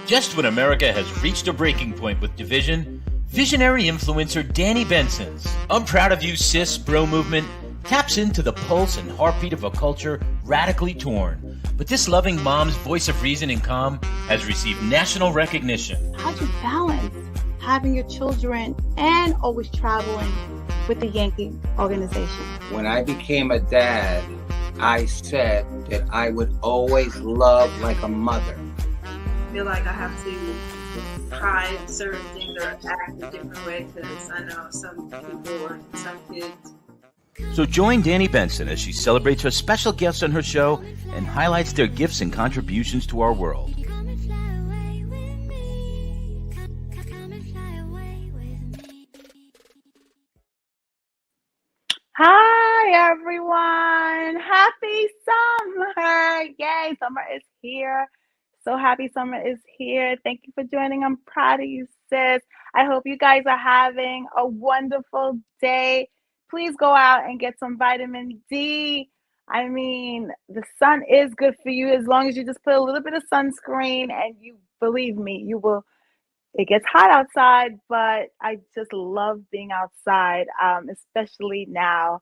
Just when America has reached a breaking point with division, visionary influencer Danni Benson's I'm Proud of You Sis bro movement taps into the pulse and heartbeat of a culture radically torn. But this loving mom's voice of reason and calm has received national recognition. How'd you balance having your children and always traveling with the Yankee organization? When I became a dad, I said that I would always love like a mother. I feel like I have to try certain things or act a different way because I know some people or some kids. So join Danni Benson as she celebrates her special guests on her show and highlights their gifts and contributions to our world. Hi, everyone. Happy summer. Yay, summer is here. So happy summer is here. Thank you for joining. I'm proud of you, sis. I hope you guys are having a wonderful day. Please go out and get some vitamin D. I mean, the sun is good for you as long as you just put a little bit of sunscreen, and you believe me, you will. It gets hot outside, but I just love being outside, especially now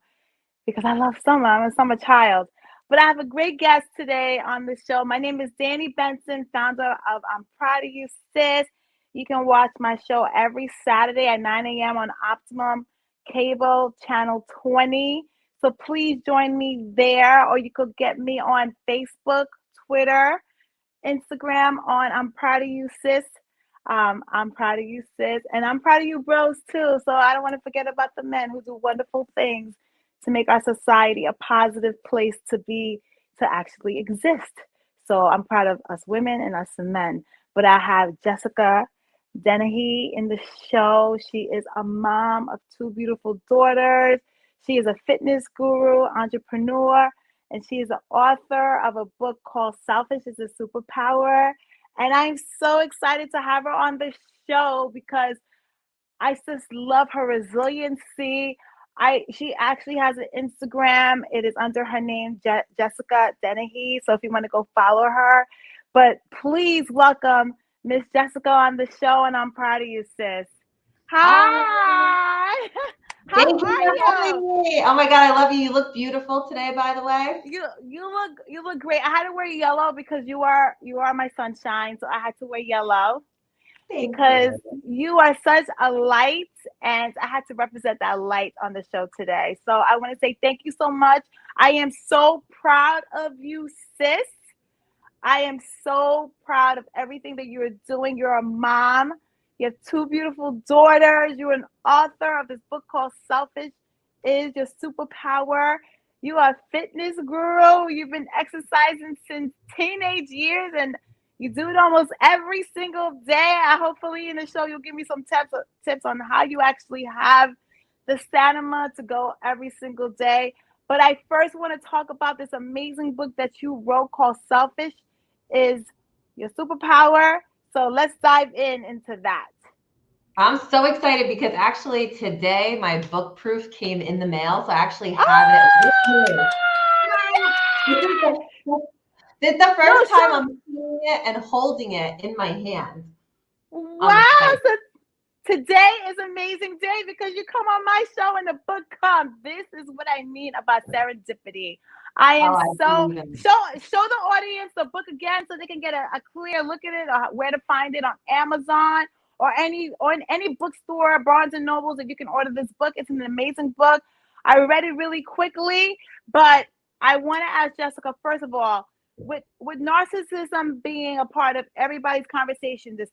because I love summer. I'm a summer child. But I have a great guest today on the show. My name is Danni Benson, founder of I'm Proud of You Sis. You can watch my show every Saturday at 9 a.m. on Optimum Cable Channel 20. So please join me there, or you could get me on Facebook, Twitter, Instagram on I'm Proud of You Sis. I'm proud of you, sis. And I'm proud of you, bros, too. So I don't want to forget about the men who do wonderful things to make our society a positive place to be, to actually exist. So I'm proud of us women and us men. But I have Jessica Dennehy in the show. She is a mom of two beautiful daughters. She is a fitness guru, entrepreneur, and she is the author of a book called Selfish is a Superpower. And I'm so excited to have her on the show because I just love her resiliency. She actually has an Instagram. It is under her name, Jessica Dennehy. So if you want to go follow her. But please welcome Miss Jessica on the show, and I'm proud of you, sis. Hi. How Thank you for having me. Oh my God, I love you. You look beautiful today, by the way. You look great. I had to wear yellow because you are my sunshine, so I had to wear yellow. Because you are such a light, and I had to represent that light on the show today. So I want to say thank you so much. I am so proud of you, sis. I am so proud of everything that you're doing. You're a mom. You have two beautiful daughters. You're an author of this book called Selfish is Your Superpower. You are a fitness guru. You've been exercising since teenage years, and you do it almost every single day. Hopefully in the show you'll give me some tips on how you actually have the stamina to go every single day. But I first want to talk about this amazing book that you wrote called Selfish is Your Superpower. So let's dive into that. I'm so excited because actually today my book proof came in the mail. So I actually have it with me. This is the first time I'm seeing it and holding it in my hand. Wow. So today is an amazing day because you come on my show and the book comes. This is what I mean about serendipity. I am show the audience the book again so they can get a clear look at it, or where to find it on Amazon or in any bookstore, Barnes and Nobles. If you can order this book, it's an amazing book. I read it really quickly, but I want to ask Jessica, first of all, with narcissism being a part of everybody's conversation this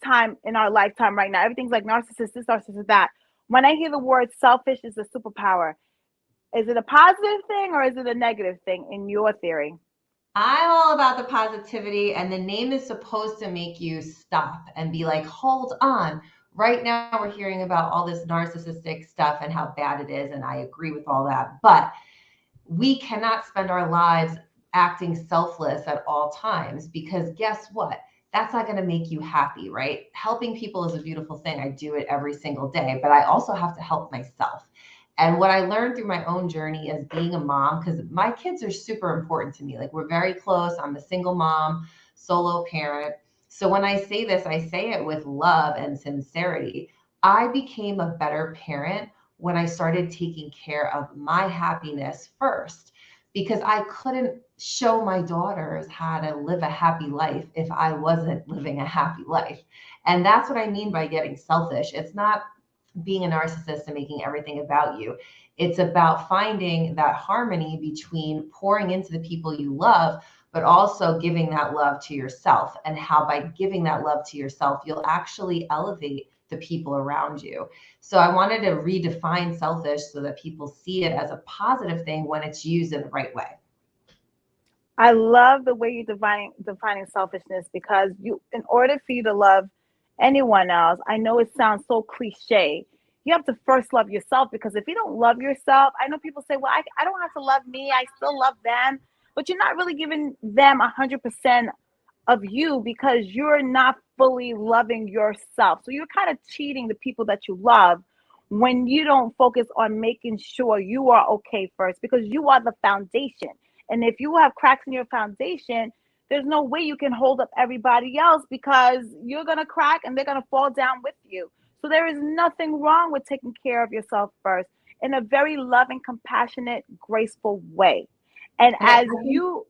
time in our lifetime right now, everything's like narcissist, this, narcissist, that. When I hear the word selfish is a superpower, is it a positive thing or is it a negative thing in your theory? I'm all about the positivity, and the name is supposed to make you stop and be like, hold on. Right now we're hearing about all this narcissistic stuff and how bad it is, and I agree with all that. But we cannot spend our lives acting selfless at all times, because guess what? That's not going to make you happy, right? Helping people is a beautiful thing. I do it every single day, but I also have to help myself. And what I learned through my own journey as being a mom, because my kids are super important to me. Like, we're very close. I'm a single mom, solo parent. So when I say this, I say it with love and sincerity. I became a better parent when I started taking care of my happiness first, because I couldn't show my daughters how to live a happy life if I wasn't living a happy life. And that's what I mean by getting selfish. It's not being a narcissist and making everything about you. It's about finding that harmony between pouring into the people you love, but also giving that love to yourself, and how by giving that love to yourself, you'll actually elevate the people around you. So I wanted to redefine selfish so that people see it as a positive thing when it's used in the right way. I love the way you're defining selfishness, because in order for you to love anyone else, I know it sounds so cliche. You have to first love yourself, because if you don't love yourself, I know people say, well, I don't have to love me. I still love them. But you're not really giving them 100% of you, because you're not fully loving yourself. So you're kind of cheating the people that you love when you don't focus on making sure you are okay first, because you are the foundation. And if you have cracks in your foundation, there's no way you can hold up everybody else, because you're going to crack and they're going to fall down with you. So there is nothing wrong with taking care of yourself first in a very loving, compassionate, graceful way. And And as you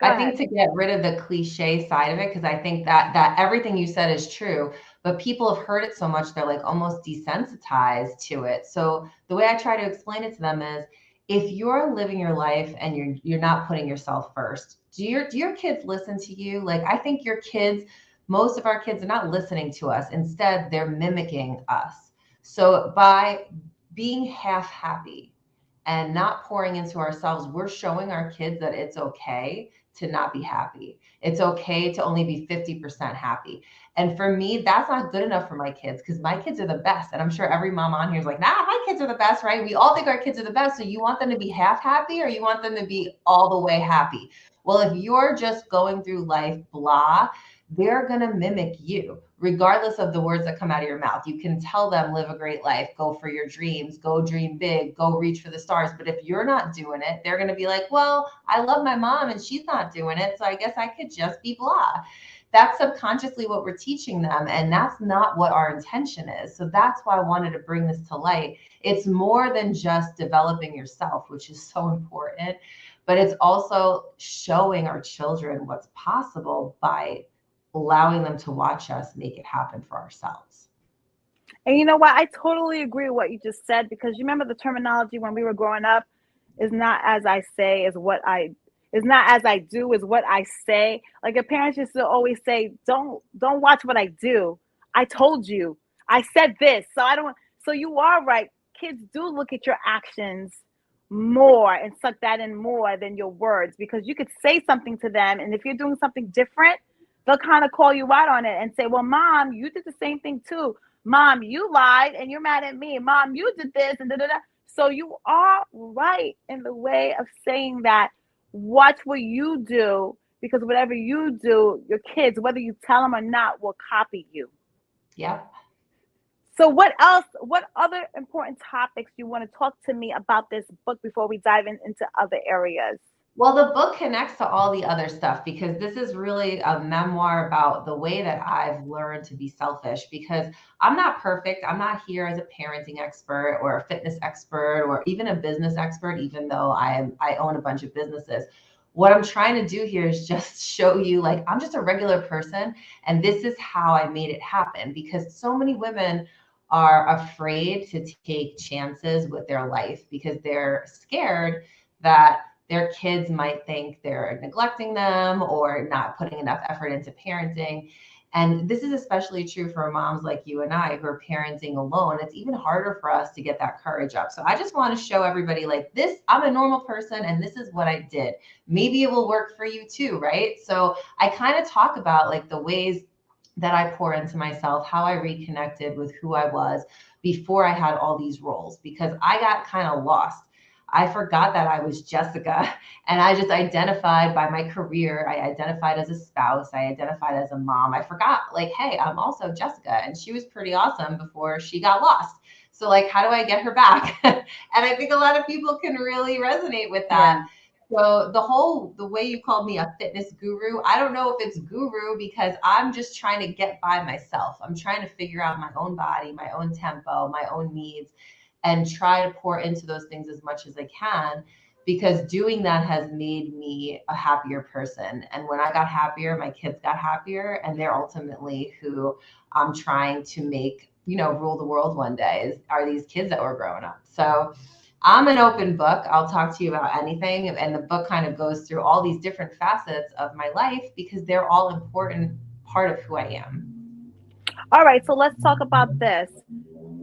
go I think ahead. to get rid of the cliche side of it, because I think that everything you said is true, but people have heard it so much they're like almost desensitized to it. So the way I try to explain it to them is, if you're living your life and you're not putting yourself first, do your kids listen to you? Like, I think your kids, most of our kids are not listening to us. Instead, they're mimicking us. So by being half happy and not pouring into ourselves, we're showing our kids that it's okay to not be happy. It's okay to only be 50% happy. And for me, that's not good enough for my kids, because my kids are the best. And I'm sure every mom on here is like, nah, my kids are the best, right? We all think our kids are the best. So you want them to be half happy, or you want them to be all the way happy? Well, if you're just going through life blah, they're going to mimic you, regardless of the words that come out of your mouth. You can tell them, live a great life, go for your dreams, go dream big, go reach for the stars. But if you're not doing it, they're going to be like, well, I love my mom and she's not doing it, so I guess I could just be blah. That's subconsciously what we're teaching them. And that's not what our intention is. So that's why I wanted to bring this to light. It's more than just developing yourself, which is so important, but it's also showing our children what's possible by allowing them to watch us make it happen for ourselves. And you know what? I totally agree with what you just said, because you remember the terminology when we were growing up is not as I say, is not as I do, is what I say. Like, your parents used to always say, don't watch what I do. I told you. I said this. So I don't so you are right. Kids do look at your actions more and suck that in more than your words, because you could say something to them, and if you're doing something different, they'll kind of call you out on it and say, well, mom, you did the same thing too. Mom, you lied and you're mad at me. Mom, you did this and da da da. So you are right in the way of saying that. Watch what you do, because whatever you do, your kids, whether you tell them or not, will copy you. Yep. So what else, what other important topics you want to talk to me about this book before we dive into other areas? Well, the book connects to all the other stuff, because this is really a memoir about the way that I've learned to be selfish, because I'm not perfect. I'm not here as a parenting expert or a fitness expert or even a business expert, even though I own a bunch of businesses. What I'm trying to do here is just show you, like, I'm just a regular person, and this is how I made it happen, because so many women are afraid to take chances with their life because they're scared that their kids might think they're neglecting them or not putting enough effort into parenting. And this is especially true for moms like you and I who are parenting alone. It's even harder for us to get that courage up. So I just want to show everybody, like, this, I'm a normal person and this is what I did. Maybe it will work for you too, right? So I kind of talk about, like, the ways that I pour into myself, how I reconnected with who I was before I had all these roles, because I got kind of lost. I forgot that I was Jessica, and I just identified by my career. I identified as a spouse. I identified as a mom. I forgot, like, hey, I'm also Jessica, and she was pretty awesome before she got lost. So, like, how do I get her back? And I think a lot of people can really resonate with that. Yeah. So the way you called me a fitness guru, I don't know if it's guru because I'm just trying to get by myself. I'm trying to figure out my own body, my own tempo, my own needs, and try to pour into those things as much as I can, because doing that has made me a happier person. And when I got happier, my kids got happier, and they're ultimately who I'm trying to make, rule the world one day, are these kids that were growing up. So I'm an open book. I'll talk to you about anything. And the book kind of goes through all these different facets of my life because they're all important part of who I am. All right, so let's talk about this.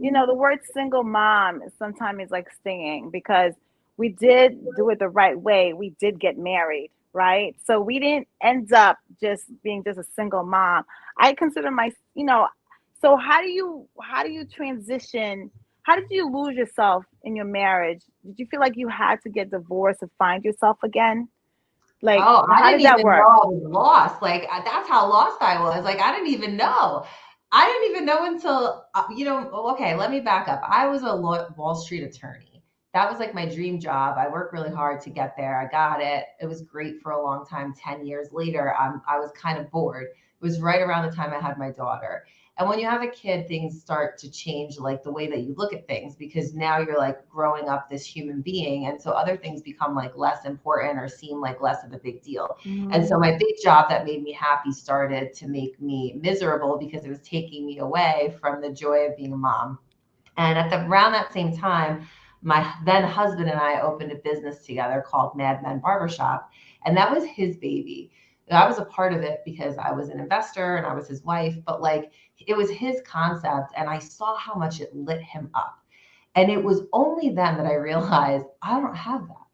The word single mom sometimes is like stinging because we did do it the right way. We did get married, right? So we didn't end up just being just a single mom. I consider so how do you transition? How did you lose yourself in your marriage? Did you feel like you had to get divorced to find yourself again? Like, Oh, I how didn't did that even know work? I was lost. Like that's how lost I was. Like I didn't even know. I didn't even know until, okay, let me back up. I was a Wall Street attorney. That was like my dream job. I worked really hard to get there. I got it. It was great for a long time. 10 years later, I was kind of bored. It was right around the time I had my daughter. And when you have a kid, things start to change, like the way that you look at things, because now you're like growing up this human being. And so other things become like less important or seem like less of a big deal. And so Mm. my big job that made me happy started to make me miserable because it was taking me away from the joy of being a mom. And around that same time, my then husband and I opened a business together called Mad Men Barbershop. And that was his baby. I was a part of it because I was an investor and I was his wife, but like it was his concept. And I saw how much it lit him up. And it was only then that I realized I don't have that.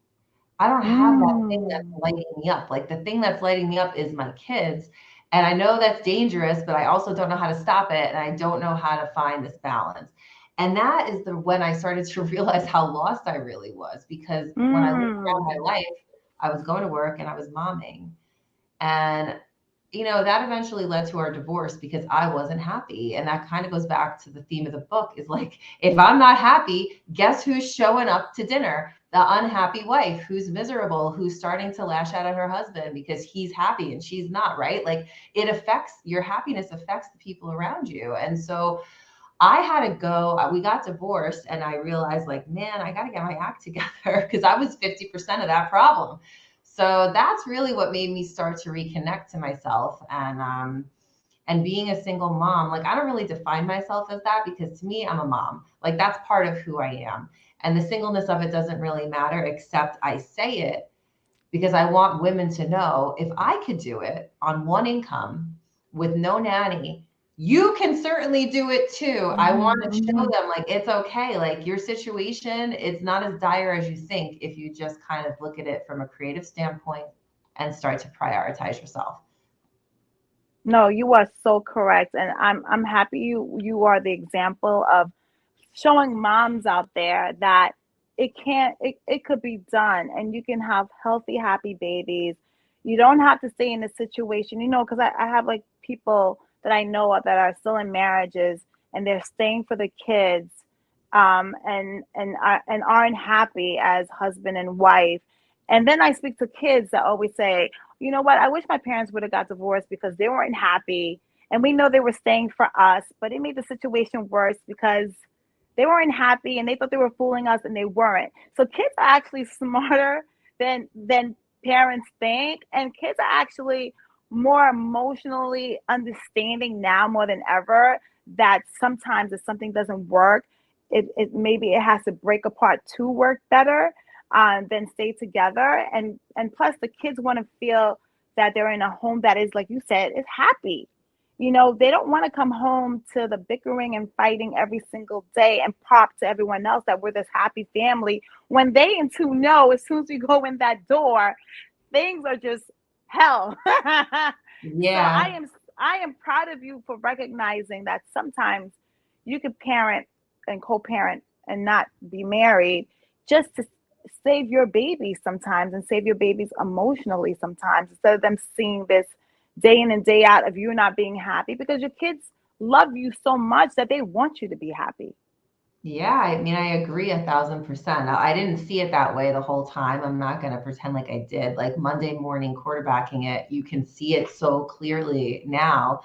I don't have that thing that's Mm. lighting me up. Like the thing that's lighting me up is my kids. And I know that's dangerous, but I also don't know how to stop it. And I don't know how to find this balance. And that is when I started to realize how lost I really was. Because when I looked around Mm. my life, I was going to work and I was momming. And that eventually led to our divorce because I wasn't happy. And that kind of goes back to the theme of the book is like, if I'm not happy, guess who's showing up to dinner? The unhappy wife who's miserable, who's starting to lash out at her husband because he's happy and she's not, right? Like your happiness affects the people around you. And so I had to go, we got divorced and I realized like, man, I got to get my act together because I was 50% of that problem. So that's really what made me start to reconnect to myself and being a single mom. Like I don't really define myself as that because to me, I'm a mom. Like that's part of who I am. And the singleness of it doesn't really matter, except I say it because I want women to know if I could do it on one income with no nanny, you can certainly do it too. I want Mhm, to show mhm. them like it's okay. Like your situation, it's not as dire as you think if you just kind of look at it from a creative standpoint and start to prioritize yourself. No, you are so correct, and I'm happy you are the example of showing moms out there that it could be done, and you can have healthy, happy babies. You don't have to stay in a situation, because I have like people that I know of that are still in marriages and they're staying for the kids, and aren't happy as husband and wife. And then I speak to kids that always say, you know what? I wish my parents would have got divorced because they weren't happy. And we know they were staying for us, but it made the situation worse because they weren't happy and they thought they were fooling us and they weren't. So kids are actually smarter than parents think. And kids are actually more emotionally understanding now more than ever that sometimes if something doesn't work, it maybe it has to break apart to work better than stay together. And plus the kids want to feel that they're in a home that is, like you said, is happy. They don't want to come home to the bickering and fighting every single day and pop to everyone else that we're this happy family when they and two know as soon as we go in that door, things are just hell. So Yeah. I am proud of you for recognizing that sometimes you could parent and co-parent and not be married just to save your babies sometimes and save your babies emotionally sometimes instead of them seeing this day in and day out of you not being happy because your kids love you so much that they want you to be happy. Yeah, I mean, I agree 1,000%. I didn't see it that way the whole time. I'm not going to pretend like I did. Like Monday morning quarterbacking it, you can see it so clearly now.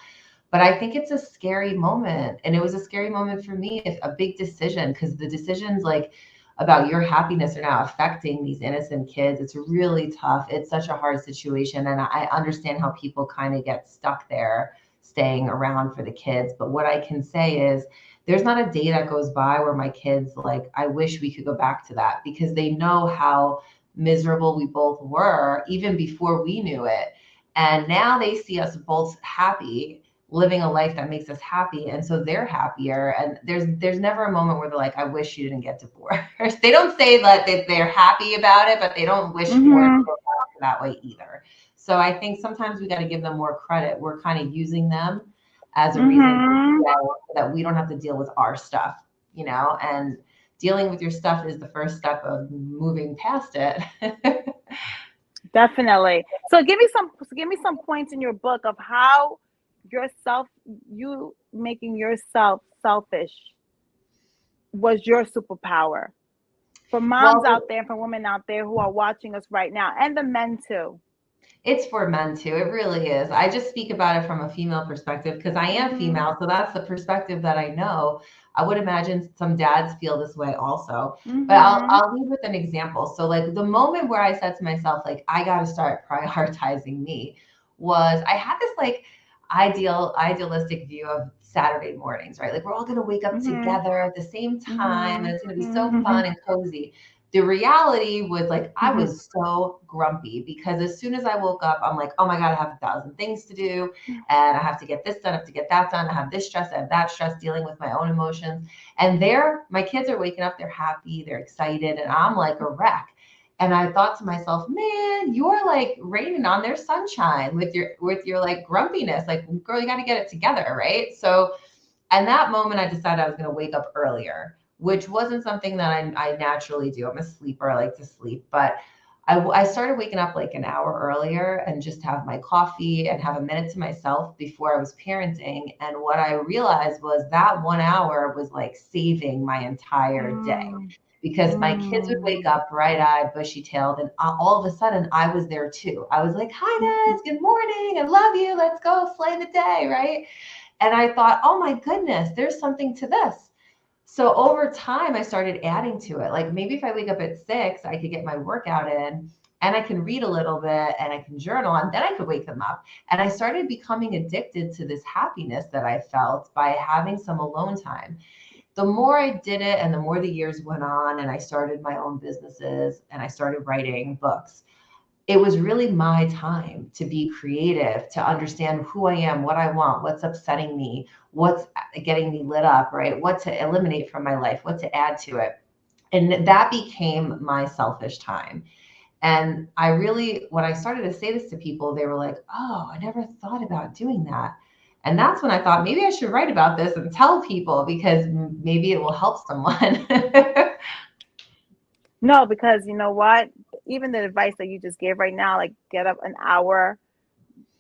But I think it's a scary moment. And it was a scary moment for me. It's a big decision because the decisions like about your happiness are now affecting these innocent kids. It's really tough. It's such a hard situation. And I understand how people kind of get stuck there staying around for the kids. But what I can say is there's not a day that goes by where my kids like, I wish we could go back to that because they know how miserable we both were even before we knew it. And now they see us both happy living a life that makes us happy, and so they're happier, and there's never a moment where they're like, I wish you didn't get divorced. They don't say that they're happy about it, but they don't wish for it to Mm-hmm. go back that way either. So I think sometimes we got to give them more credit. We're kind of using them as a reason Mm-hmm. that we don't have to deal with our stuff, and dealing with your stuff is the first step of moving past it. Definitely. So give me some points in your book of how yourself you making yourself selfish was your superpower. For moms Well, out there, for women out there who are watching us right now, and the men too. it's for men too. It really is. I just speak about it from a female perspective because I am Mm-hmm. female. So that's the perspective that I know. I would imagine some dads feel this way also. But I'll Mm-hmm. I'll leave with an example. So like the moment where I said to myself, like, I gotta start prioritizing me was I had this like idealistic view of Saturday mornings, right? Like we're all gonna wake up Mm-hmm. together at the same time Mm-hmm. and it's gonna be so Mm-hmm. fun and cozy. The reality was like I Mm-hmm. was so grumpy because as soon as I woke up, I'm like, oh my God, I have 1,000 things to do. And I have to get this done, I have to get that done. I have this stress, I have that stress, dealing with my own emotions. And my kids are waking up, they're happy, they're excited, and I'm like a wreck. And I thought to myself, man, you're like raining on their sunshine with your like grumpiness. Like, girl, you got to get it together, right? So and that moment, I decided I was going to wake up earlier, which wasn't something that I naturally do. I'm a sleeper. I like to sleep. But I started waking up like an hour earlier and just have my coffee and have a minute to myself before I was parenting. And what I realized was that 1 hour was like saving my entire day because my kids would wake up bright-eyed, bushy-tailed, and all of a sudden I was there too. I was like, "Hi, Nez, good morning. I love you. Let's go slay the day," right? And I thought, oh my goodness, there's something to this. So over time, I started adding to it. Like maybe if I wake up at 6, I could get my workout in and I can read a little bit and I can journal and then I could wake them up. And I started becoming addicted to this happiness that I felt by having some alone time. The more I did it and the more the years went on and I started my own businesses and I started writing books, it was really my time to be creative, to understand who I am, what I want, what's upsetting me, what's getting me lit up, right? What to eliminate from my life, what to add to it. And that became my selfish time. And I really, when I started to say this to people, they were like, oh, I never thought about doing that. And that's when I thought maybe I should write about this and tell people because maybe it will help someone. No, because you know what? Even the advice that you just gave right now, like get up an hour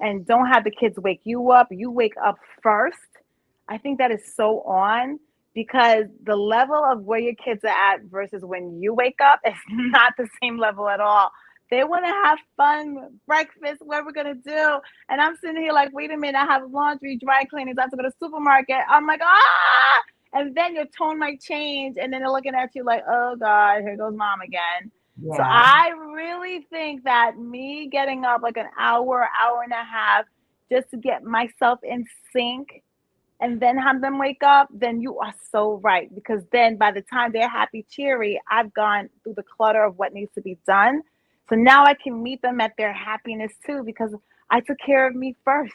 and don't have the kids wake you up. You wake up first. I think that is so on because the level of where your kids are at versus when you wake up is not the same level at all. They want to have fun, breakfast, what we're going to do. And I'm sitting here like, wait a minute, I have laundry, dry cleanings, I have to go to the supermarket. I'm like, ah! And then your tone might change. And then they're looking at you like, oh God, here goes mom again. So Yeah. I really think that me getting up like an hour, hour and a half just to get myself in sync and then have them wake up, then you are so right. Because then by the time they're happy, cheery, I've gone through the clutter of what needs to be done. So now I can meet them at their happiness too, because I took care of me first.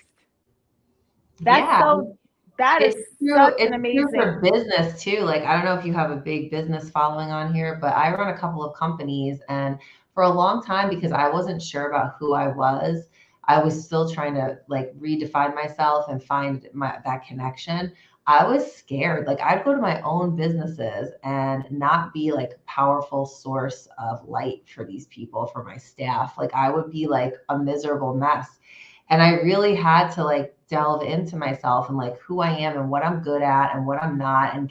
That's Yeah. so, that is It's true. such an It's true for amazing. business too. Like, I don't know if you have a big business following on here, but I run a couple of companies. And for a long time, because I wasn't sure about who I was still trying to like redefine myself and find that connection. I was scared. Like, I'd go to my own businesses and not be like a powerful source of light for these people, for my staff. Like, I would be like a miserable mess. And I really had to like delve into myself and like who I am and what I'm good at and what I'm not and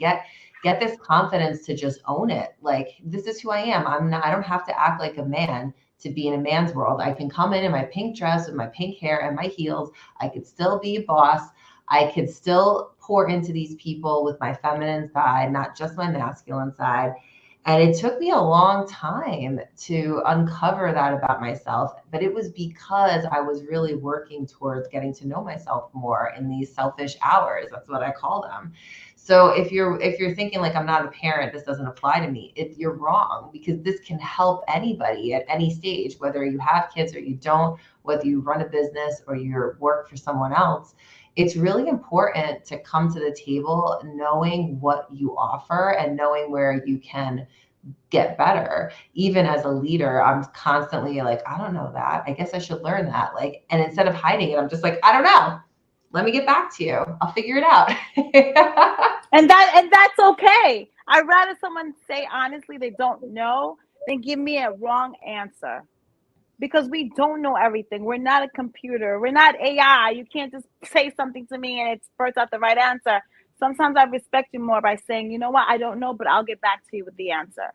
get this confidence to just own it. Like, this is who I am. I don't have to act like a man to be in a man's world. I can come in my pink dress with my pink hair and my heels. I could still be a boss. I could still pour into these people with my feminine side, not just my masculine side. And it took me a long time to uncover that about myself, but it was because I was really working towards getting to know myself more in these selfish hours. That's what I call them. So if you're thinking like, I'm not a parent, this doesn't apply to me, you're wrong, because this can help anybody at any stage, whether you have kids or you don't, whether you run a business or you work for someone else. It's really important to come to the table knowing what you offer and knowing where you can get better. Even as a leader, I'm constantly like, I don't know that. I guess I should learn that. Like, and instead of hiding it, I'm just like, I don't know. Let me get back to you. I'll figure it out. And that's okay. I'd rather someone say honestly they don't know than give me a wrong answer. Because we don't know everything. We're not a computer. We're not AI. You can't just say something to me and it spurts out the right answer. Sometimes I respect you more by saying, you know what, I don't know, but I'll get back to you with the answer.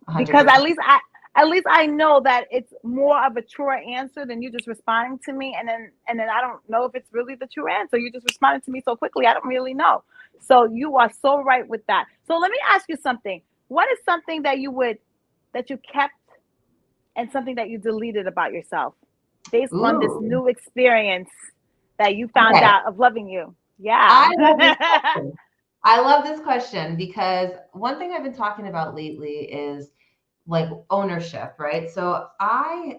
100%. Because at least I know that it's more of a truer answer than you just responding to me, and then I don't know if it's really the true answer. You just responded to me so quickly, I don't really know. So you are so right with that. So let me ask you something. What is something that you kept and something that you deleted about yourself based on this Ooh. new experience that you found Okay. out of loving you? Yeah. I love this question because one thing I've been talking about lately is like ownership, right? So I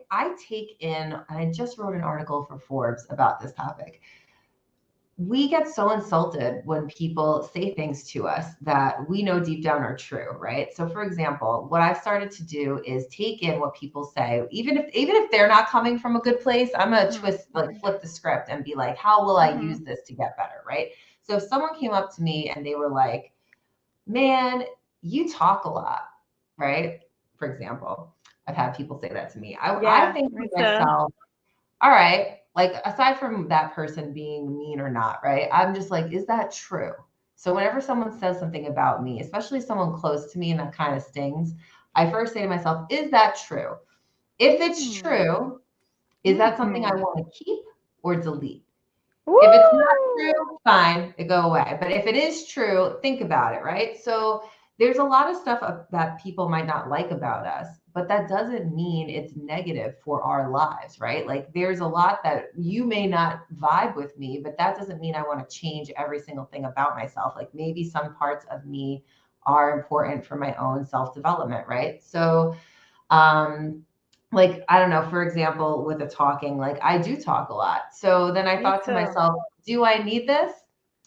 take in, and I just wrote an article for Forbes about this topic. We get so insulted when people say things to us that we know deep down are true, right? So for example, what I've started to do is take in what people say, even if they're not coming from a good place. I'm gonna flip the script and be like, how will I use this to get better, right? So if someone came up to me and they were like, man, you talk a lot, right? For example, I've had people say that to me. I think to myself, all right, like aside from that person being mean or not, right? I'm just like, is that true? So whenever someone says something about me, especially someone close to me and that kind of stings, I first say to myself, is that true? If it's true, is that something I want to keep or delete? Woo! If it's not true, fine, it go away. But if it is true, think about it, right? So there's a lot of stuff that people might not like about us, but that doesn't mean it's negative for our lives, right? Like there's a lot that you may not vibe with me, but that doesn't mean I want to change every single thing about myself. Like maybe some parts of me are important for my own self-development, right? So like, I don't know, for example, with the talking, like I do talk a lot. So then I thought to myself, do I need this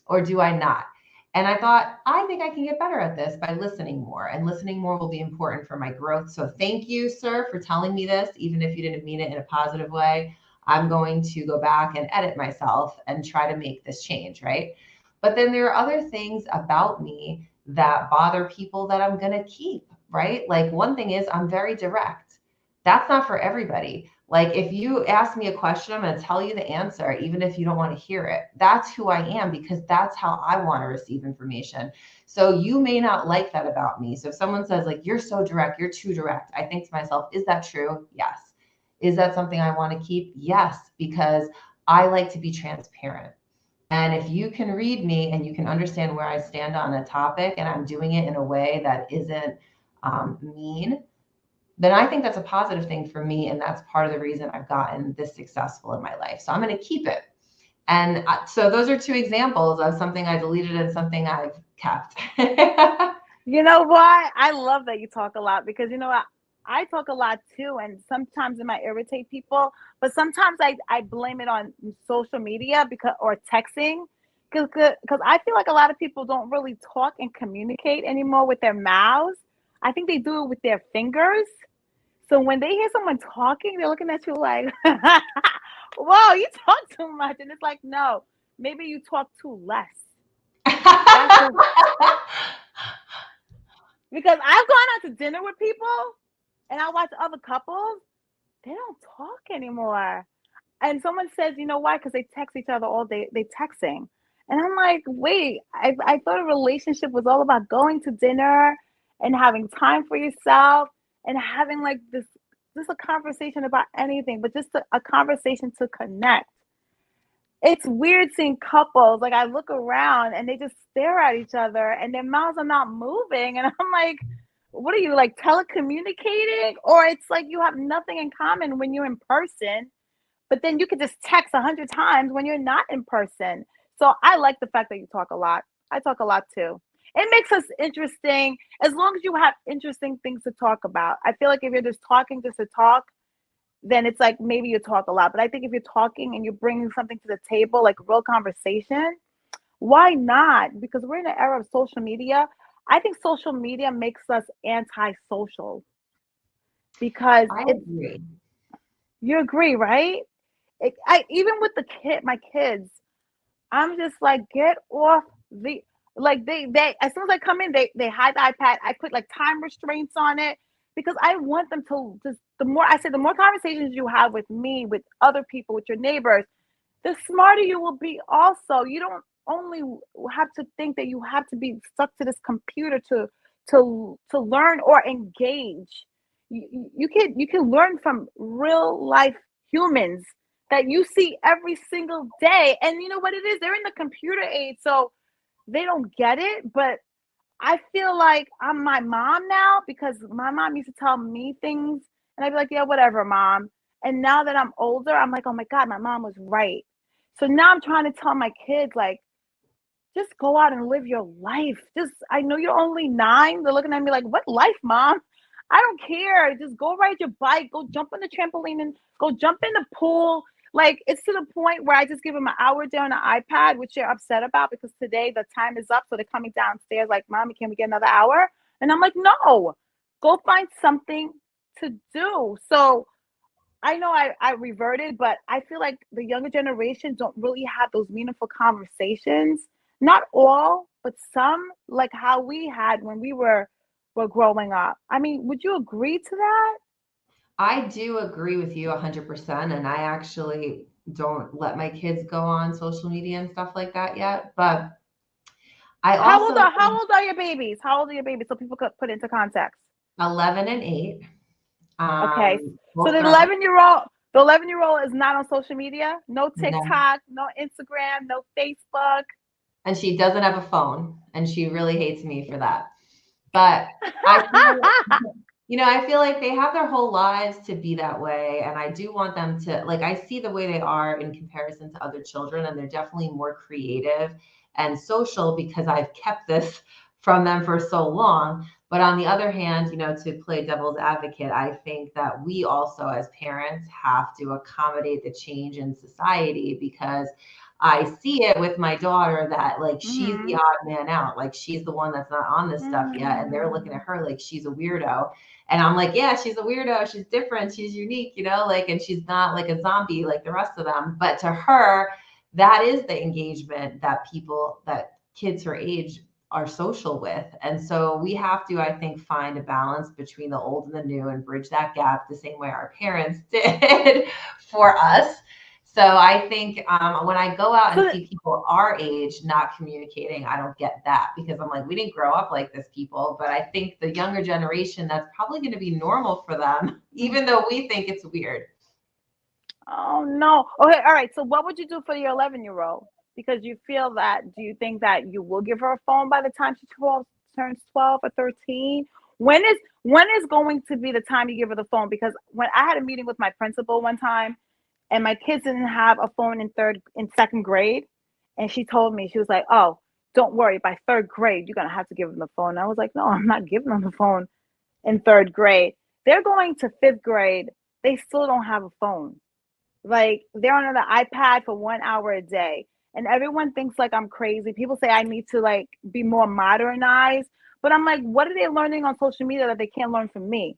or do I not? And I thought, I think I can get better at this by listening more, and listening more will be important for my growth. So thank you, sir, for telling me this, even if you didn't mean it in a positive way. I'm going to go back and edit myself and try to make this change, right? But then there are other things about me that bother people that I'm going to keep, right? Like one thing is I'm very direct. That's not for everybody. Like if you ask me a question, I'm going to tell you the answer, even if you don't want to hear it. That's who I am because that's how I want to receive information. So you may not like that about me. So if someone says like, you're so direct, you're too direct, I think to myself, is that true? Yes. Is that something I want to keep? Yes, because I like to be transparent. And if you can read me and you can understand where I stand on a topic and I'm doing it in a way that isn't mean, then I think that's a positive thing for me. And that's part of the reason I've gotten this successful in my life. So I'm going to keep it. And so those are two examples of something I deleted and something I've kept. You know what? I love that you talk a lot because, you know what? I talk a lot too. And sometimes it might irritate people, but sometimes I blame it on social media or texting because I feel like a lot of people don't really talk and communicate anymore with their mouths. I think they do it with their fingers. So when they hear someone talking, they're looking at you like, whoa, you talk too much. And it's like, no, maybe you talk too less. Because I've gone out to dinner with people and I watch other couples, they don't talk anymore. And someone says, you know why? Because they text each other all day. They texting. And I'm like, wait, I thought a relationship was all about going to dinner and having time for yourself and having like this just a conversation about anything, but just a conversation to connect. It's weird seeing couples, like I look around and they just stare at each other and their mouths are not moving. And I'm like, what are you like telecommunicating? Or it's like you have nothing in common when you're in person, but then you could just text 100 times when you're not in person. So I like the fact that you talk a lot. I talk a lot too. It makes us interesting as long as you have interesting things to talk about. I feel like if you're just talking just to talk, then it's like maybe you talk a lot. But I think if you're talking and you're bringing something to the table, like a real conversation, why not? Because we're in an era of social media. I think social media makes us antisocial because I it's, agree. you agree, right? I even with my kids, I'm just like, get off the like they as soon as I come in, they hide the iPad. I put like time restraints on it because I want them to just the more conversations you have with me, with other people, with your neighbors, the smarter you will be also. You don't only have to think that you have to be stuck to this computer to learn or engage. You can learn from real life humans that you see every single day. And you know what it is? They're in the computer age, so they don't get it. But I feel like I'm my mom now because my mom used to tell me things and I'd be like, yeah, whatever, mom. And now that I'm older, I'm like, oh my God, my mom was right. So now I'm trying to tell my kids, like, just go out and live your life. Just, I know you're only 9. They're looking at me like, what life, mom? I don't care. Just go ride your bike, go jump on the trampoline and go jump in the pool. Like, it's to the point where I just give them an hour day on the iPad, which they're upset about because today the time is up. So they're coming downstairs like, mommy, can we get another hour? And I'm like, no, go find something to do. So I know I reverted, but I feel like the younger generation don't really have those meaningful conversations. Not all, but some, like how we had when we were growing up. I mean, would you agree to that? I do agree with you 100%. And I actually don't let my kids go on social media and stuff like that yet. But I also How think old are your babies? How old are your babies? So people could put into context. 11 and 8, Okay. So both girls. the 11-year-old is not on social media. No No. TikTok, no Instagram, no Facebook. And she doesn't have a phone. And she really hates me for that. But I feel, I feel like they have their whole lives to be that way. And I do want them to, like, I see the way they are in comparison to other children, and they're definitely more creative and social because I've kept this from them for so long. But on the other hand, to play devil's advocate, I think that we also, as parents, have to accommodate the change in society because I see it with my daughter that like she's the Mhm. odd man out. Like she's the one that's not on this stuff yet. And they're looking at Mm. her like she's a weirdo. And I'm like, yeah, she's a weirdo. She's different. She's unique, like, and she's not like a zombie like the rest of them. But to her, that is the engagement that kids her age are social with. And so we have to, I think, find a balance between the old and the new and bridge that gap the same way our parents did for us. So I think when I go out So and see people our age not communicating, I don't get that because I'm like, we didn't grow up like this, people. But I think the younger generation, that's probably going to be normal for them, even though we think it's weird. oh no. Okay, all right. So what would you do for your 11-year-old? Because you feel that, do you think that you will give her a phone by the time she turns 12 or 13? When is going to be the time you give her the phone? Because when I had a meeting with my principal one time and my kids didn't have a phone in second grade, and she told me, she was like, oh, don't worry, by third grade you're gonna have to give them the phone. And I was like, no, I'm not giving them the phone in third grade. They're going to fifth grade, they still don't have a phone. Like they're on the iPad for 1 hour a day. And everyone thinks like I'm crazy. People say I need to like be more modernized. But I'm like, what are they learning on social media that they can't learn from me?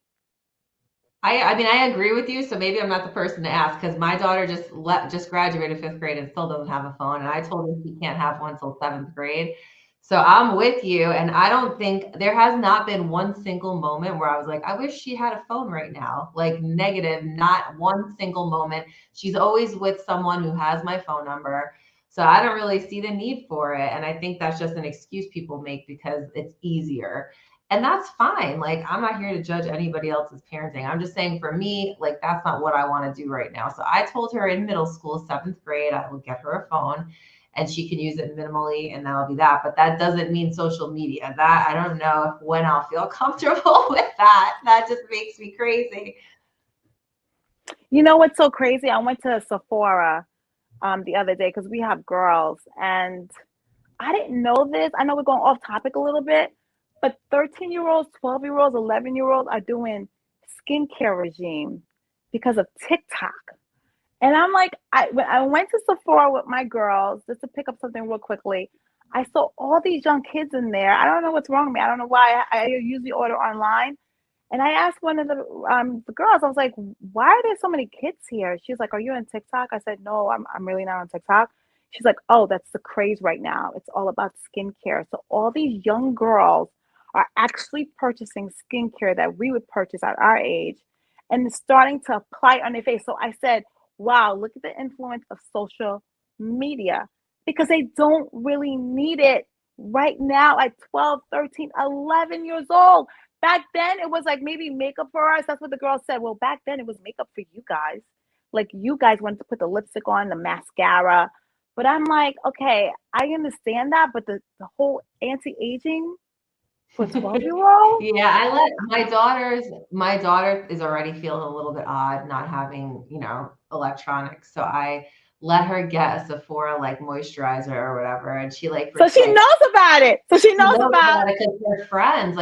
I mean, I agree with you. So maybe I'm not the person to ask because my daughter just graduated 5th grade and still doesn't have a phone. And I told her she can't have one till 7th grade. So I'm with you. And I don't think there has not been one single moment where I was like, I wish she had a phone right now. Like negative, not one single moment. She's always with someone who has my phone number. So I don't really see the need for it. And I think that's just an excuse people make because it's easier. And that's fine. Like, I'm not here to judge anybody else's parenting. I'm just saying for me, like, that's not what I want to do right now. So I told her in middle school, 7th grade, I would get her a phone and she can use it minimally and that'll be that. But that doesn't mean social media. That I don't know when I'll feel comfortable with that. That just makes me crazy. You know what's so crazy? I went to Sephora the other day because we have girls, and I didn't know this. I know we're going off topic a little bit, but 13-year-olds, 12-year-olds, 11-year-olds are doing skincare regime because of TikTok. And I'm like, when I went to Sephora with my girls just to pick up something real quickly, I saw all these young kids in there. I don't know what's wrong with me. I don't know why. I usually order online. And I asked one of the girls, I was like, why are there so many kids here? She's like, are you on TikTok? I said, no, I'm really not on TikTok. She's like, oh, that's the craze right now. It's all about skincare. So all these young girls are actually purchasing skincare that we would purchase at our age and starting to apply it on their face. So I said, wow, look at the influence of social media because they don't really need it right now at 12, 13, 11 years old. Back then, it was like maybe makeup for us. That's what the girl said. Well, back then, it was makeup for you guys. Like, you guys wanted to put the lipstick on, the mascara. But I'm like, okay, I understand that. But the whole anti-aging for 12-year-old? Yeah, I let my daughter is already feeling a little bit odd not having, electronics. So I let her get a Sephora like moisturizer or whatever. And she So she knows about it. So she knows about it because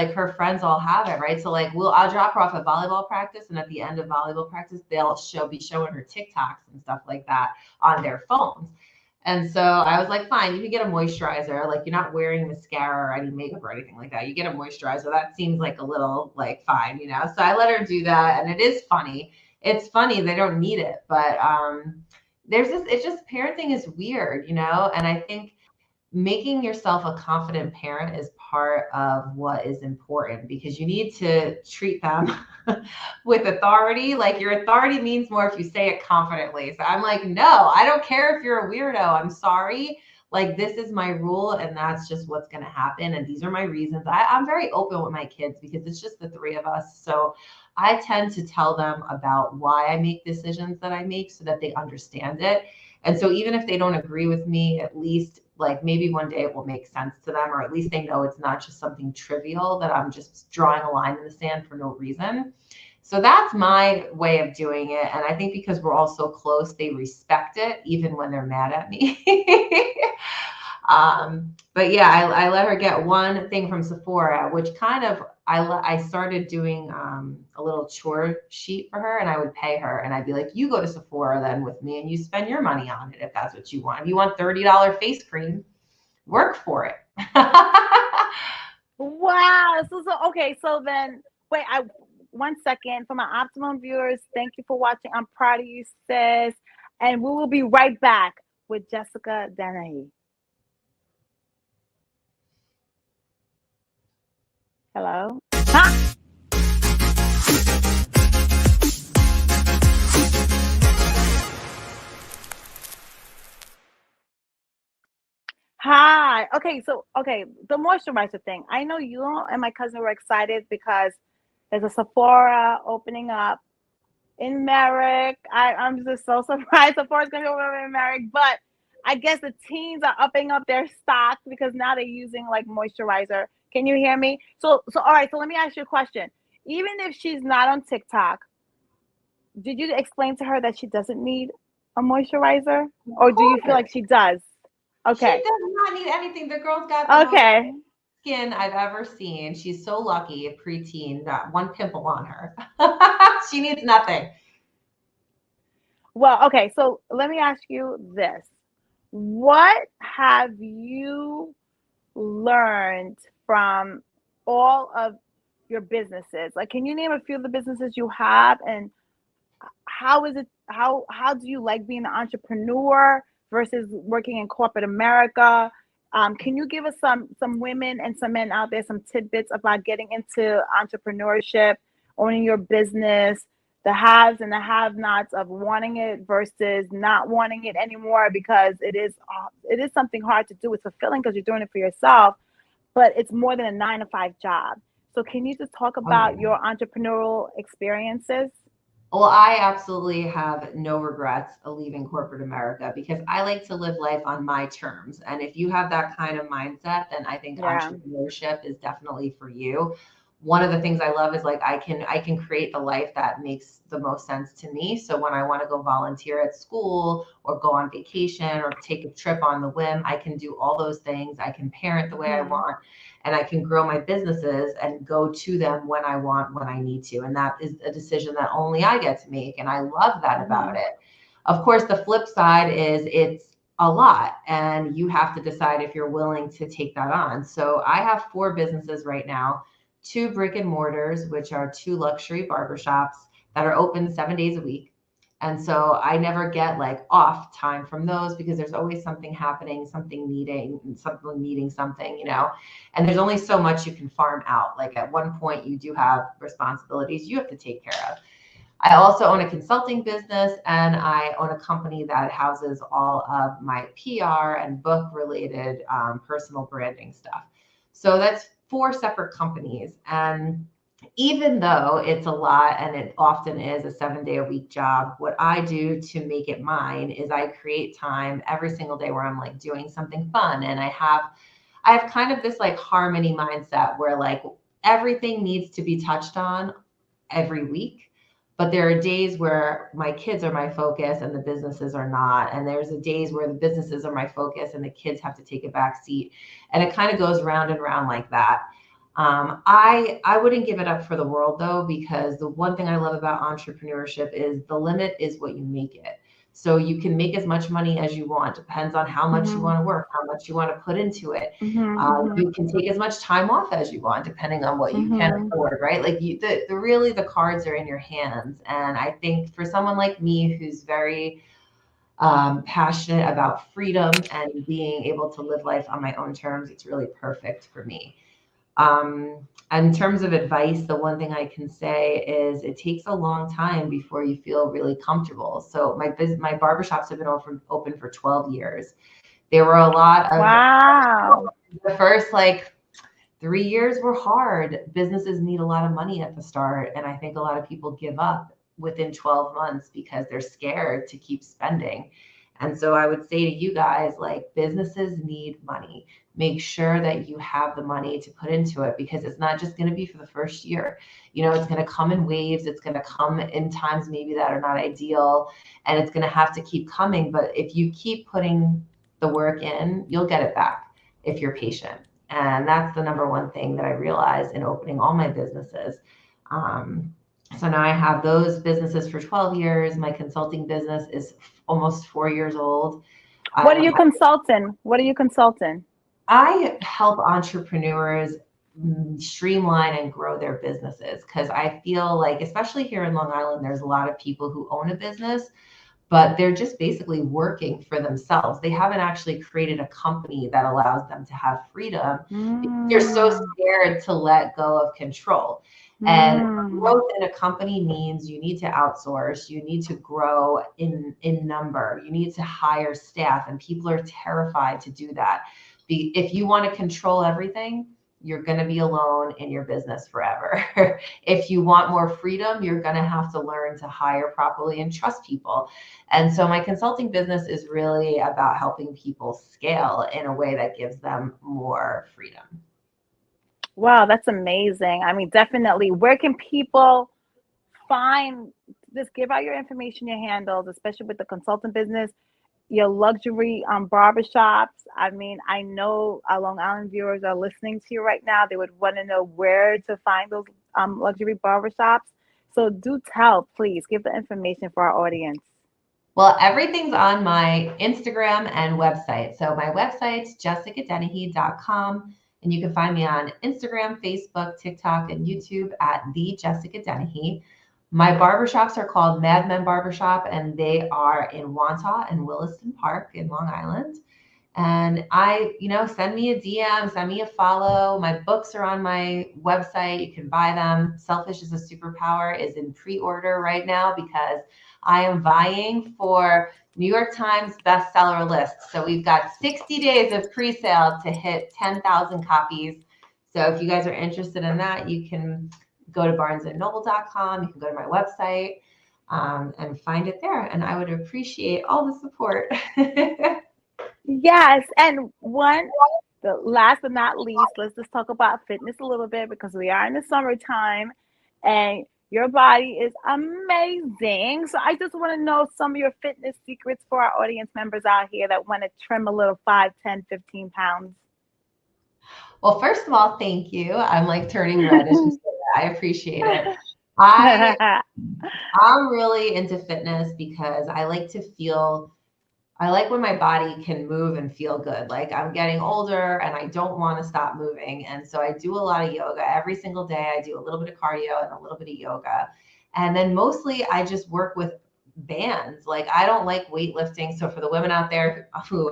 her friends all have it, right? So like I'll drop her off at volleyball practice, and at the end of volleyball practice, they'll be showing her TikToks and stuff like that on their phones. And so I was like, fine, you can get a moisturizer. Like, you're not wearing mascara or any makeup or anything like that. You get a moisturizer. That seems like a little like fine, So I let her do that. And it is funny. It's funny. They don't need it. But it's just parenting is weird, And I think making yourself a confident parent is part of what is important because you need to treat them with authority. Like, your authority means more if you say it confidently. So I'm like, no, I don't care if you're a weirdo. I'm sorry. Like, this is my rule and that's just what's going to happen. And these are my reasons. I'm very open with my kids because it's just the three of us. So I tend to tell them about why I make decisions that I make so that they understand it. And so even if they don't agree with me, at least like maybe one day it will make sense to them, or at least they know it's not just something trivial that I'm just drawing a line in the sand for no reason. So that's my way of doing it. And I think because we're all so close, they respect it even when they're mad at me. But yeah, I let her get one thing from Sephora, which kind of, I started doing a little chore sheet for her, and I would pay her and I'd be like, you go to Sephora then with me and you spend your money on it if that's what you want. If you want $30 face cream, work for it. Wow. Okay. So then, wait, 1 second for my Optimum viewers. Thank you for watching. I'm proud of you, sis. And we will be right back with Jessica Dennehy. Hello. Huh? Hi. Okay, the moisturizer thing. I know you and my cousin were excited because there's a Sephora opening up in Merrick. I'm just so surprised Sephora's gonna be over in Merrick, but I guess the teens are upping up their stock because now they're using like moisturizer. Can you hear me? So all right, so let me ask you a question. Even if she's not on TikTok, did you explain to her that she doesn't need a moisturizer? Or do you feel like she does? Okay. She does not need anything. The girl's got the Okay. most skin I've ever seen. She's so lucky, a preteen, got one pimple on her. She needs nothing. Well, okay, so let me ask you this. What have you learned from all of your businesses? Like, can you name a few of the businesses you have, and how is it, how do you like being an entrepreneur versus working in corporate America? Can you give us some women and some men out there some tidbits about getting into entrepreneurship, owning your business, the haves and the have-nots of wanting it versus not wanting it anymore, because it is something hard to do. It's fulfilling because you're doing it for yourself, but it's more than a 9 to 5 job. So can you just talk Oh, about yeah. your entrepreneurial experiences? Well, I absolutely have no regrets of leaving corporate America because I like to live life on my terms. And if you have that kind of mindset, then I think Yeah. entrepreneurship is definitely for you. One of the things I love is like I can create the life that makes the most sense to me. So when I want to go volunteer at school or go on vacation or take a trip on the whim, I can do all those things. I can parent the way I Mhm. want, and I can grow my businesses and go to them when I want, when I need to. And that is a decision that only I get to make. And I love that about Mhm. it. Of course, the flip side is it's a lot and you have to decide if you're willing to take that on. So I have 4 businesses right now, 2 brick and mortars, which are 2 luxury barbershops that are open 7 days a week. And so I never get like off time from those because there's always something happening, something needing something, and there's only so much you can farm out. Like at one point you do have responsibilities you have to take care of. I also own a consulting business and I own a company that houses all of my PR and book related personal branding stuff. So that's 4 separate companies. And even though it's a lot and it often is a 7-day-a-week job, what I do to make it mine is I create time every single day where I'm like doing something fun. And I have kind of this like harmony mindset where like everything needs to be touched on every week. But there are days where my kids are my focus and the businesses are not. And there's days where the businesses are my focus and the kids have to take a back seat. And it kind of goes round and round like that. I wouldn't give it up for the world though, because the one thing I love about entrepreneurship is the limit is what you make it. So you can make as much money as you want. Depends on how much you Mhm. want to work, how much you want to put into it. Mhm. You Mhm. can take as much time off as you want, depending on what you can Mhm. afford, right? Like really the cards are in your hands. And I think for someone like me who's very passionate about freedom and being able to live life on my own terms, it's really perfect for me. And in terms of advice, the one thing I can say is it takes a long time before you feel really comfortable. So my barbershops have been open for 12 years. There were a lot of Wow. the first like 3 years were hard. Businesses need a lot of money at the start. And I think a lot of people give up within 12 months because they're scared to keep spending. And so I would say to you guys, like businesses need money. Make sure that you have the money to put into it because it's not just going to be for the first year. It's going to come in waves. It's going to come in times maybe that are not ideal. And it's going to have to keep coming. But if you keep putting the work in, you'll get it back if you're patient. And that's the number one thing that I realized in opening all my businesses. Um, so now I have those businesses for 12 years. My consulting business is almost 4 years old. What are Um, you consulting? What are you consulting? I help entrepreneurs streamline and grow their businesses because I feel like, especially here in Long Island, there's a lot of people who own a business, but they're just basically working for themselves. They haven't actually created a company that allows them to have freedom because you're so Mm. scared to let go of control. And Mm. growth in a company means you need to outsource, you need to grow in number, you need to hire staff, and people are terrified to do that. If you want to control everything, you're going to be alone in your business forever. If you want more freedom, you're going to have to learn to hire properly and trust people. And so my consulting business is really about helping people scale in a way that gives them more freedom. Wow, that's amazing. I mean, definitely. Where can people find, just give out your information, your handles, especially with the consultant business, your luxury barbershops? I mean, I know our Long Island viewers are listening to you right now. They would want to know where to find those luxury barbershops. So do tell, please give the information for our audience. Well, everything's on my Instagram and website. So my website's jessicadennehy.com. And you can find me on Instagram, Facebook, TikTok, and YouTube at the Jessica Dennehy. My barbershops are called Mad Men Barbershop, and they are in Wantagh and Williston Park in Long Island. And send me a DM, send me a follow. My books are on my website. You can buy them. Selfish is a Superpower is in pre-order right now because I am vying for New York Times bestseller list. So we've got 60 days of pre-sale to hit 10,000 copies. So if you guys are interested in that, you can go to barnesandnoble.com. You can go to my website and find it there. And I would appreciate all the support. Yes, and the last but not least, let's just talk about fitness a little bit because we are in the summertime and your body is amazing. So I just want to know some of your fitness secrets for our audience members out here that want to trim a little 5, 10, 15 pounds. Well, first of all, thank you. I'm like turning red as you say that. I appreciate it. I'm really into fitness because I like when my body can move and feel good. Like I'm getting older and I don't want to stop moving. And so I do a lot of yoga every single day. I do a little bit of cardio and a little bit of yoga. And then mostly I just work with bands. Like I don't like weightlifting. So for the women out there who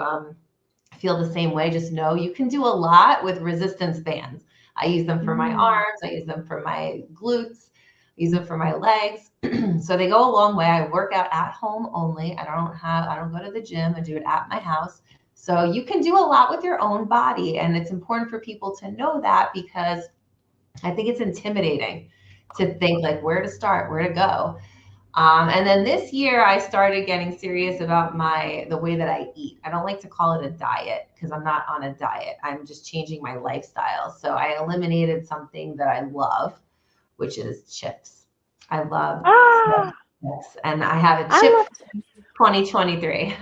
feel the same way, just know you can do a lot with resistance bands. I use them for my arms. I use them for my glutes. I use them for my legs. So they go a long way. I work out at home only. I don't go to the gym. I do it at my house. So you can do a lot with your own body. And it's important for people to know that because I think it's intimidating to think like where to start, where to go. And then this year I started getting serious about the way that I eat. I don't like to call it a diet because I'm not on a diet. I'm just changing my lifestyle. So I eliminated something that I love, which is chips. I love chips, and I have a chip 2023.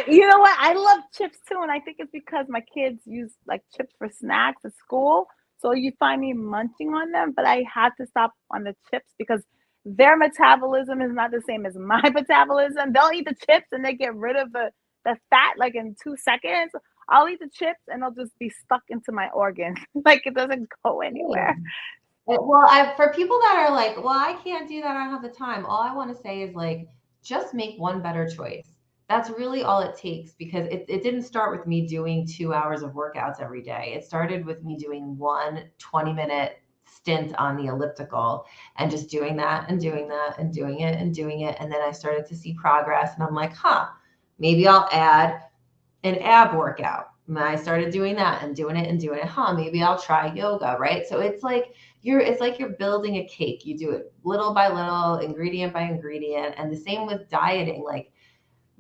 You know what? I love chips too, and I think it's because my kids use like chips for snacks at school. So you find me munching on them, but I had to stop on the chips because their metabolism is not the same as my metabolism. They'll eat the chips and they get rid of the fat like in 2 seconds. I'll eat the chips and they'll just be stuck into my organs. Like it doesn't go anywhere. Well, for people that are like, well, I can't do that. I don't have the time. All I want to say is like, just make one better choice. That's really all it takes because it didn't start with me doing 2 hours of workouts every day. It started with me doing one 20-minute stint on the elliptical and just doing that and doing that and doing it and doing it. And then I started to see progress and I'm like, maybe I'll add an ab workout. And I started doing that and doing it and doing it. Maybe I'll try yoga, right? So it's like you're building a cake. You do it little by little, ingredient by ingredient. And the same with dieting, like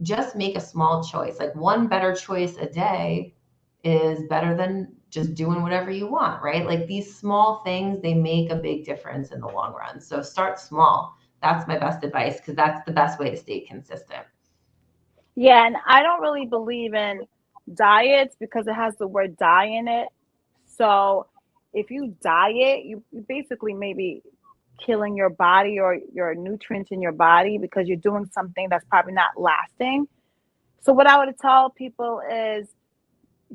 just make a small choice. Like one better choice a day is better than just doing whatever you want, right? Like these small things, they make a big difference in the long run. So start small. That's my best advice because that's the best way to stay consistent. Yeah, and I don't really believe in diets because it has the word die in it. So if you diet, you basically maybe killing your body or your nutrients in your body because you're doing something that's probably not lasting. So what I would tell people is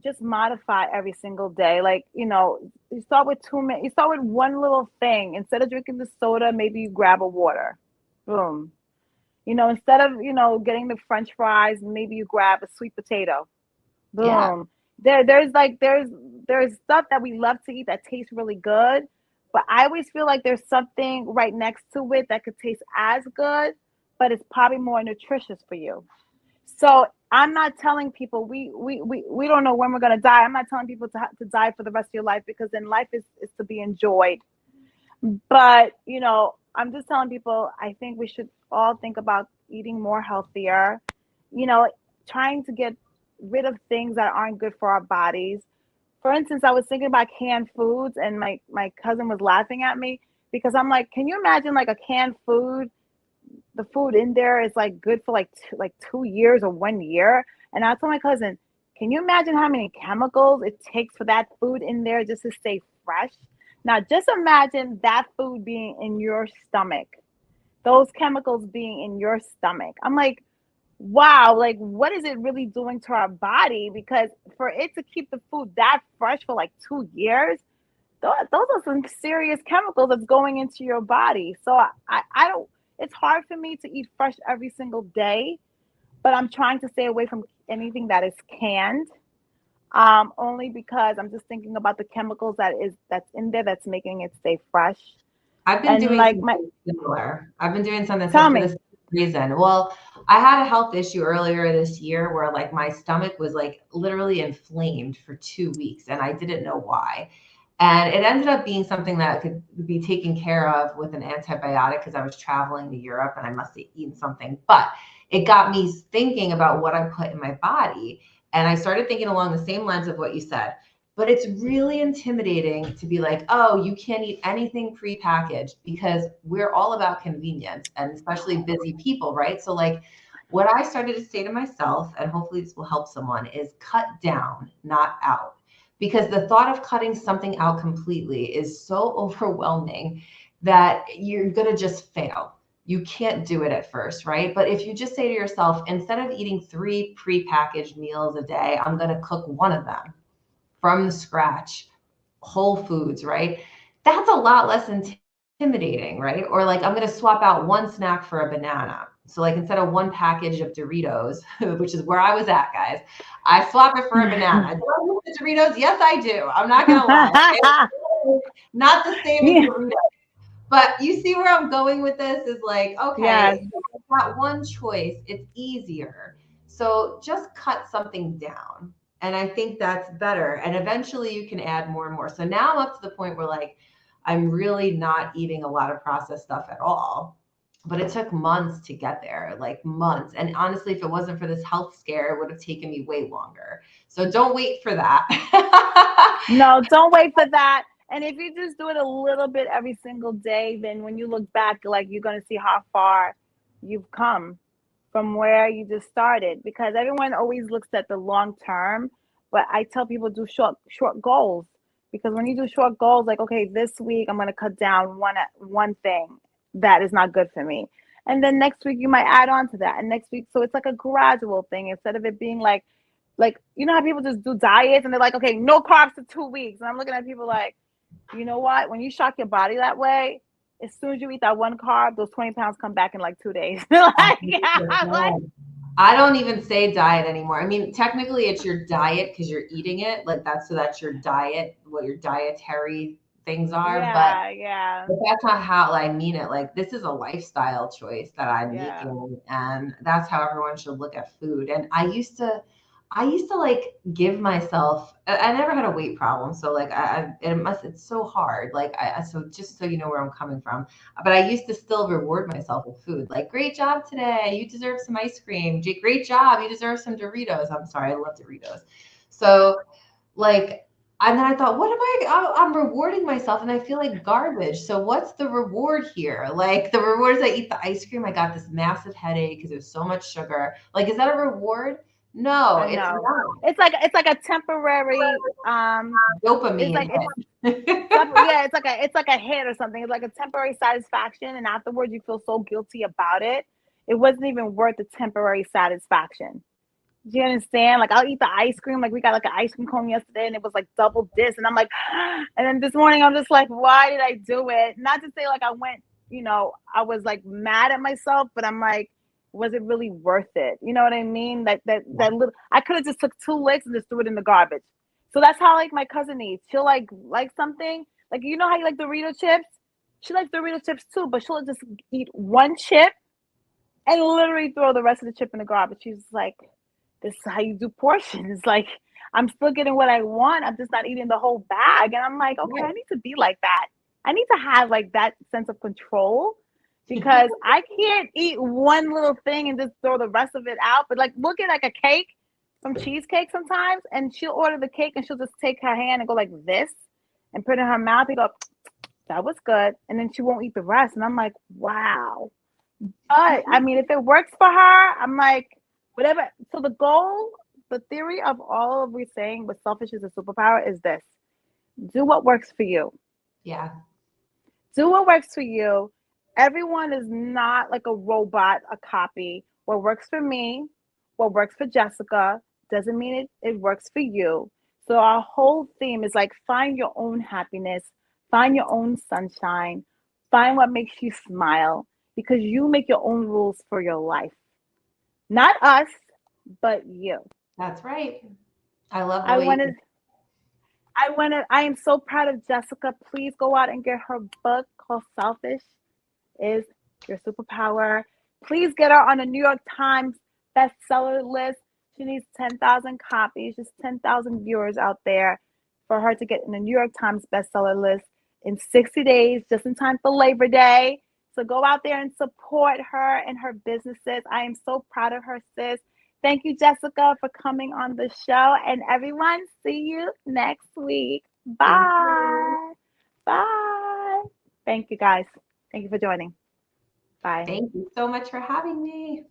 just modify every single day. Like, you start with 2 minutes, you start with one little thing. Instead of drinking the soda, maybe you grab a water. Boom. Instead of, getting the French fries, maybe you grab a sweet potato. Boom. Yeah. There's stuff that we love to eat that tastes really good, but I always feel like there's something right next to it that could taste as good, but it's probably more nutritious for you. So I'm not telling people we don't know when we're gonna die. I'm not telling people to die for the rest of your life because then life is to be enjoyed. But I'm just telling people I think we should all think about eating more healthier, trying to get rid of things that aren't good for our bodies. For instance, I was thinking about canned foods and my cousin was laughing at me because I'm like, can you imagine like a canned food? The food in there is like good for like 2 years or 1 year. And I told my cousin, can you imagine how many chemicals it takes for that food in there just to stay fresh? Now, just imagine that food being in your stomach, those chemicals being in your stomach. I'm like, wow, like what is it really doing to our body? Because for it to keep the food that fresh for like 2 years, those are some serious chemicals that's going into your body. So I don't, it's hard for me to eat fresh every single day, but I'm trying to stay away from anything that is canned. Only because I'm just thinking about the chemicals that's in there that's making it stay fresh. I've been And doing like something similar. I've been doing something tell for me. this reason. Well, I had a health issue earlier this year where like my stomach was like literally inflamed for 2 weeks and I didn't know why. And it ended up being something that could be taken care of with an antibiotic because I was traveling to Europe and I must have eaten something. But it got me thinking about what I put in my body. And I started thinking along the same lines of what you said. But it's really intimidating to be like, oh, you can't eat anything prepackaged because we're all about convenience and especially busy people, right? So like what I started to say to myself, and hopefully this will help someone, is cut down, not out. Because the thought of cutting something out completely is so overwhelming that you're going to just fail. You can't do it at first, right? But if you just say to yourself, instead of eating 3 prepackaged meals a day, I'm going to cook one of them from the scratch, whole foods, right? That's a lot less intimidating, right? Or like, I'm going to swap out one snack for a banana. So like instead of one package of Doritos, which is where I was at, guys, I swap it for a banana. Do I miss the Doritos? Yes, I do. I'm not going to lie. Not the same as Doritos. But you see where I'm going with this is like, okay, Yes. that one choice, it's easier. So just cut something down. And I think that's better. And eventually you can add more and more. So now I'm up to the point where like, I'm really not eating a lot of processed stuff at all. But it took months to get there, like months. And honestly, if it wasn't for this health scare, it would have taken me way longer. So don't wait for that. No, don't wait for that. And if you just do it a little bit every single day, then when you look back, like you're going to see how far you've come from where you just started. Because everyone always looks at the long term, but I tell people do short goals. Because when you do short goals, like okay, this week I'm going to cut down one thing that is not good for me, and then next week you might add on to that, and next week, so it's like a gradual thing instead of it being like you know how people just do diets and they're like, okay, no carbs for 2 weeks, and I'm looking at people like, you know what? When you shock your body that way, as soon as you eat that one carb, those 20 pounds come back in like 2 days. Like, yeah, like, I don't even say diet anymore. I mean, technically it's your diet because you're eating it. Like that's your diet, what your dietary things are. yeah. But that's not how I mean it. Like this is a lifestyle choice that I'm Yeah. making, and that's how everyone should look at food. And I used to like give myself. I never had a weight problem, so like it's so hard. Like so just so you know where I'm coming from. But I used to still reward myself with food. Like great job today, you deserve some ice cream. Great job, you deserve some Doritos. I'm sorry, I love Doritos. So like. And then I thought, what am I'm rewarding myself and I feel like garbage. So what's the reward here? Like the reward is I eat the ice cream. I got this massive headache because there's so much sugar. Like, is that a reward? No, I it's know. not. It's like a temporary Dopamine. yeah, it's like a hit or something. It's like a temporary satisfaction, and afterwards you feel so guilty about it. It wasn't even worth the temporary satisfaction. Do you understand? Like I'll eat the ice cream. Like we got like an ice cream cone yesterday and it was like double this. And I'm like, and then this morning I'm just like, why did I do it? Not to say like I went, you know, I was like mad at myself, but I'm like, was it really worth it? You know what I mean? That little, I could have just took 2 licks and just threw it in the garbage. So that's how like my cousin eats. She'll like something, like you know how you like Dorito chips? She likes Dorito chips too, but she'll just eat one chip and literally throw the rest of the chip in the garbage. She's like, this is how you do portions. Like I'm still getting what I want. I'm just not eating the whole bag. And I'm like, okay, I need to be like that. I need to have like that sense of control because I can't eat one little thing and just throw the rest of it out. But like look at like a cake from Cheesecake sometimes, and she'll order the cake and she'll just take her hand and go like this and put it in her mouth and go, that was good. And then she won't eat the rest. And I'm like, wow. But I mean, if it works for her, I'm like, whatever. So the goal, the theory of all of we saying with selfish is a superpower is this: do what works for you. Yeah. Do what works for you. Everyone is not like a robot, a copy. What works for me, what works for Jessica, doesn't mean it works for you. So our whole theme is like find your own happiness, find your own sunshine, find what makes you smile, because you make your own rules for your life. Not us, but you. That's right. I love the I way wanted I am so proud of Jessica. Please go out and get her book called Selfish is Your Superpower. Please get her on the New York Times bestseller list. She needs 10,000 copies, just 10,000 viewers out there for her to get in the New York Times bestseller list in 60 days, just in time for Labor Day. So go out there and support her and her businesses. I am so proud of her, sis. Thank you, Jessica, for coming on the show. And everyone, see you next week. Thank Bye. you. Bye. Thank you, guys. Thank you for joining. Bye. Thank you so much for having me.